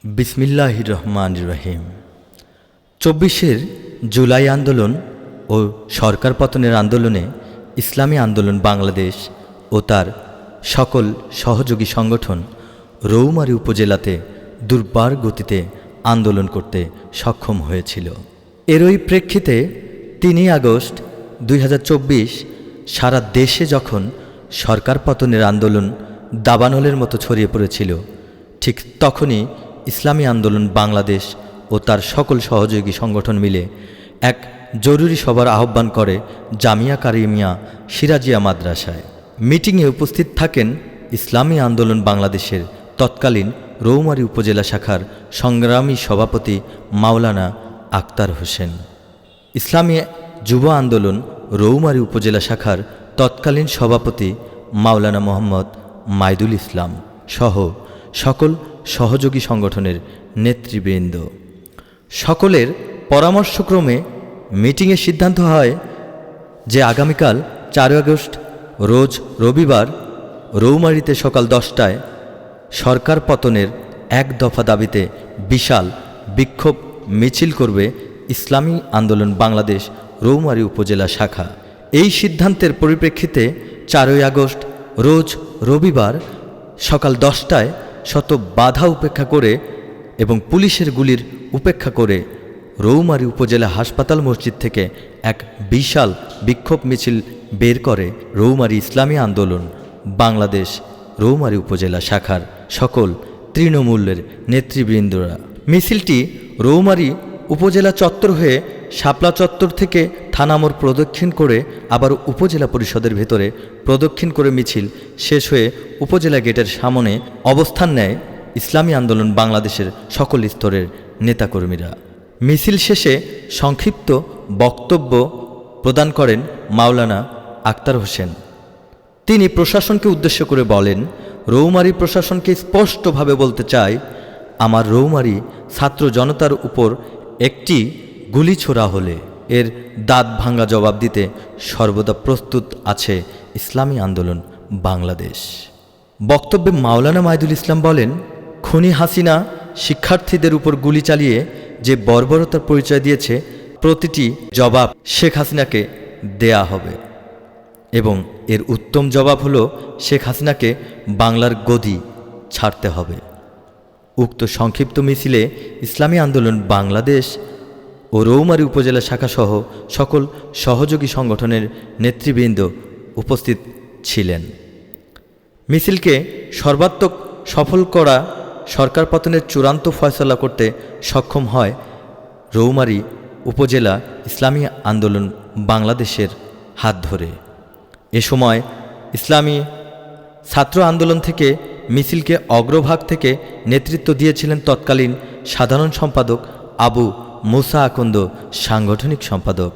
বিসমিল্লাহির রহমানির রহিম। ২৪ জুলাই আন্দোলন ও সরকার পতনের আন্দোলনে ইসলামী আন্দোলন বাংলাদেশ ও তার সকল সহযোগী সংগঠন রৌমারী উপজেলাতে দুর্বার গতিতে আন্দোলন করতে সক্ষম হয়েছিল। এরই প্রেক্ষিতে ৩ আগস্ট ২০২৪ সারা দেশে যখন সরকার পতনের আন্দোলন দাবানলের মতো ছড়িয়ে পড়েছিল, ঠিক তখনই ইসলামী আন্দোলন বাংলাদেশ ও তার সকল সহযোগী সংগঠন মিলে এক জরুরি সভার আহ্বান করে জামিয়া কারিমিয়া সিরাজিয়া মাদ্রাসায়। মিটিংয়ে উপস্থিত থাকেন ইসলামী আন্দোলন বাংলাদেশের তৎকালীন রৌমারী উপজেলা শাখার সংগ্রামী সভাপতি মাওলানা আক্তার হোসেন, ইসলামী যুব আন্দোলন রৌমারী উপজেলা শাখার তৎকালীন সভাপতি মাওলানা মোহাম্মদ মাইদুল ইসলাম সহ সকল সহযোগী সংগঠনের নেতৃবৃন্দ। সকলের পরামর্শক্রমে মিটিংয়ে সিদ্ধান্ত হয় যে আগামীকাল ৪ আগস্ট রোজ রবিবার রৌমারীতে সকাল ১০টায় সরকার পতনের এক দফা দাবিতে বিশাল বিক্ষোভ মিছিল করবে ইসলামী আন্দোলন বাংলাদেশ রৌমারী উপজেলা শাখা। এই সিদ্ধান্তের পরিপ্রেক্ষিতে ৪ আগস্ট রোজ রবিবার সকাল ১০টায় শত বাধা উপেক্ষা করে এবং পুলিশের গুলির উপেক্ষা করে রৌমারী উপজেলা হাসপাতাল মসজিদ থেকে এক বিশাল বিক্ষোভ মিছিল বের করে রৌমারী ইসলামী আন্দোলন বাংলাদেশ রৌমারী উপজেলা শাখার সকল তৃণমূলের নেতৃবৃন্দরা। মিছিলটি রৌমারী উপজেলা চত্বর হয়ে শাপলা চত্বর থেকে থানামোড় প্রদক্ষিণ করে আবার উপজেলা পরিষদের ভেতরে প্রদক্ষিণ করে মিছিল শেষ হয়ে উপজেলা গেটের সামনে অবস্থান নেয় ইসলামী আন্দোলন বাংলাদেশের সকল স্তরের নেতাকর্মীরা। মিছিল শেষে সংক্ষিপ্ত বক্তব্য প্রদান করেন মাওলানা আক্তার হোসেন। তিনি প্রশাসনকে উদ্দেশ্য করে বলেন, রৌমারী প্রশাসনকে স্পষ্টভাবে বলতে চাই, আমার রৌমারী ছাত্র জনতার উপর একটি গুলি ছোড়া হলে এর দাঁত ভাঙ্গা জবাব দিতে সর্বদা প্রস্তুত আছে ইসলামী আন্দোলন বাংলাদেশ। বক্তব্যে মাওলানা মাইদুল ইসলাম বলেন, খুনি হাসিনা শিক্ষার্থীদের উপর গুলি চালিয়ে যে বর্বরতার পরিচয় দিয়েছে, প্রতিটি জবাব শেখ হাসিনাকে দেয়া হবে এবং এর উত্তম জবাব হলো শেখ হাসিনাকে বাংলার গদি ছাড়তে হবে। উক্ত সংক্ষিপ্ত মিছিলে ইসলামী আন্দোলন বাংলাদেশ ও রৌমারী উপজেলা শাখাসহ সকল সহযোগী সংগঠনের নেতৃবৃন্দ উপস্থিত ছিলেন। মিছিলকে সর্বাত্মক সফল করা সরকার পতনের চূড়ান্ত ফয়সলা করতে সক্ষম হয় রৌমারী উপজেলা ইসলামী আন্দোলন বাংলাদেশের হাত ধরে। এ সময় ইসলামী ছাত্র আন্দোলন থেকে মিছিলকে অগ্রভাগ থেকে নেতৃত্ব দিয়েছিলেন তৎকালীন সাধারণ সম্পাদক আবু মুসা আকন্দ, সাংগঠনিক সম্পাদক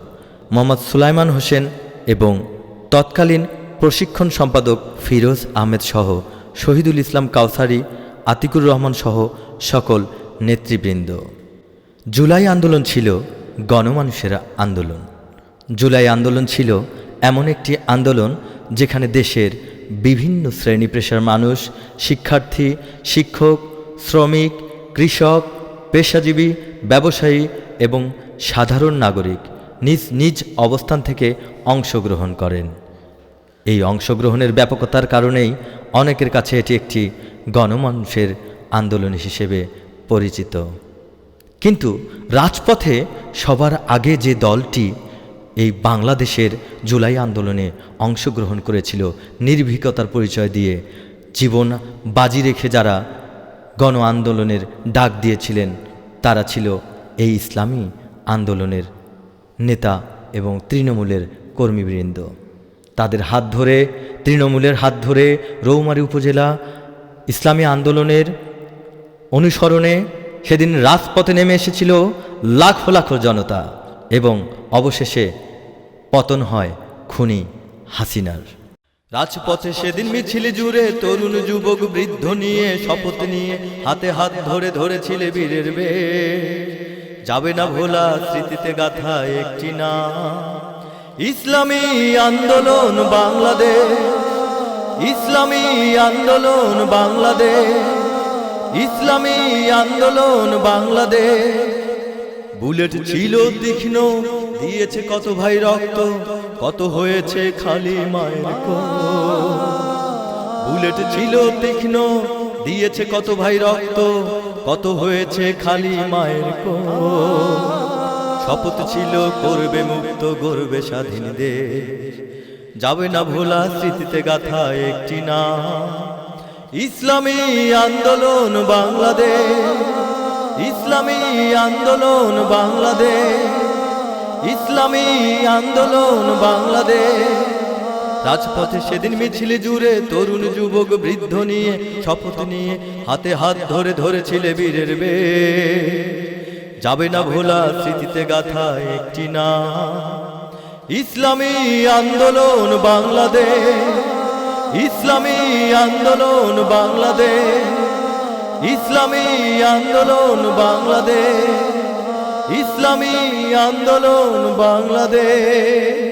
মোহাম্মদ সুলাইমান হোসেন এবং তৎকালীন প্রশিক্ষণ সম্পাদক ফিরোজ আহমেদ সহ শহীদুল ইসলাম কাউসারি, আতিকুর রহমান সহ সকল নেতৃবৃন্দ। জুলাই আন্দোলন ছিল গণমানুষের আন্দোলন। জুলাই আন্দোলন ছিল এমন একটি আন্দোলন যেখানে দেশের বিভিন্ন শ্রেণী পেশার মানুষ, শিক্ষার্থী, শিক্ষক, শ্রমিক, কৃষক, পেশাজীবী, ব্যবসায়ী এবং সাধারণ নাগরিক নিজ নিজ অবস্থান থেকে অংশগ্রহণ করেন। এই অংশগ্রহণের ব্যাপকতার কারণেই অনেকের কাছে এটি একটি গণমানুষের আন্দোলন হিসেবে পরিচিত। কিন্তু রাজপথে সবার আগে যে দলটি এই বাংলাদেশের জুলাই আন্দোলনে অংশগ্রহণ করেছিল, নির্ভীকতার পরিচয় দিয়ে জীবন বাজি রেখে যারা গণ আন্দোলনের ডাক দিয়েছিলেন, তারা ছিল এই ইসলামী আন্দোলনের নেতা এবং তৃণমূলের কর্মীবৃন্দ। তাদের হাত ধরে, তৃণমূলের হাত ধরে রৌমারী উপজেলা ইসলামী আন্দোলনের অনুসরণে সেদিন রাজপথে নেমে এসেছিল লাখো লাখো জনতা এবং অবশেষে পতন হয় খুনি হাসিনার। রাজপথে সেদিন মিছিল জুড়ে তরুণ যুবক বৃদ্ধ নিয়ে শপথ নিয়ে হাতে হাত ধরে ধরেছিলে বীরের বেশ, যাবে না ভোলা স্মৃতিতে গাথা একটি না, ইসলামী আন্দোলন বাংলাদেশ, ইসলামী আন্দোলন বাংলাদেশ, ইসলামী আন্দোলন বাংলাদেশ। বুলেট ছিল তীক্ষ্ণ, দিয়েছে কত ভাই রক্ত, কত হয়েছে খালি মায়ের কোল। বুলেট ছিল তীক্ষ্ণ, দিয়েছে কত ভাই রক্ত, কত হয়েছে খালি মায়ের কোল। শপথ ছিল করবে মুক্ত, গর্বে স্বাধীন দেশ, যাবে না ভোলা স্মৃতিতে গাথা একটি নাম। ইসলামী আন্দোলন বাংলাদেশ, ইসলামী আন্দোলন বাংলাদেশ, ইসলামী আন্দোলন বাংলাদেশ। রাজপথে সেদিন মিছিল জুড়ে তরুণ যুবক বৃদ্ধ নিয়ে শপথ নিয়ে হাতে হাত ধরে ধরেছিলে বীরের বেশ, যাবে না ভোলা স্মৃতিতে গাথা একটি নাম। ইসলামী আন্দোলন বাংলাদেশ, ইসলামী আন্দোলন বাংলাদেশ, ইসলামী আন্দোলন বাংলাদেশ, ইসলামী আন্দোলন বাংলাদেশ।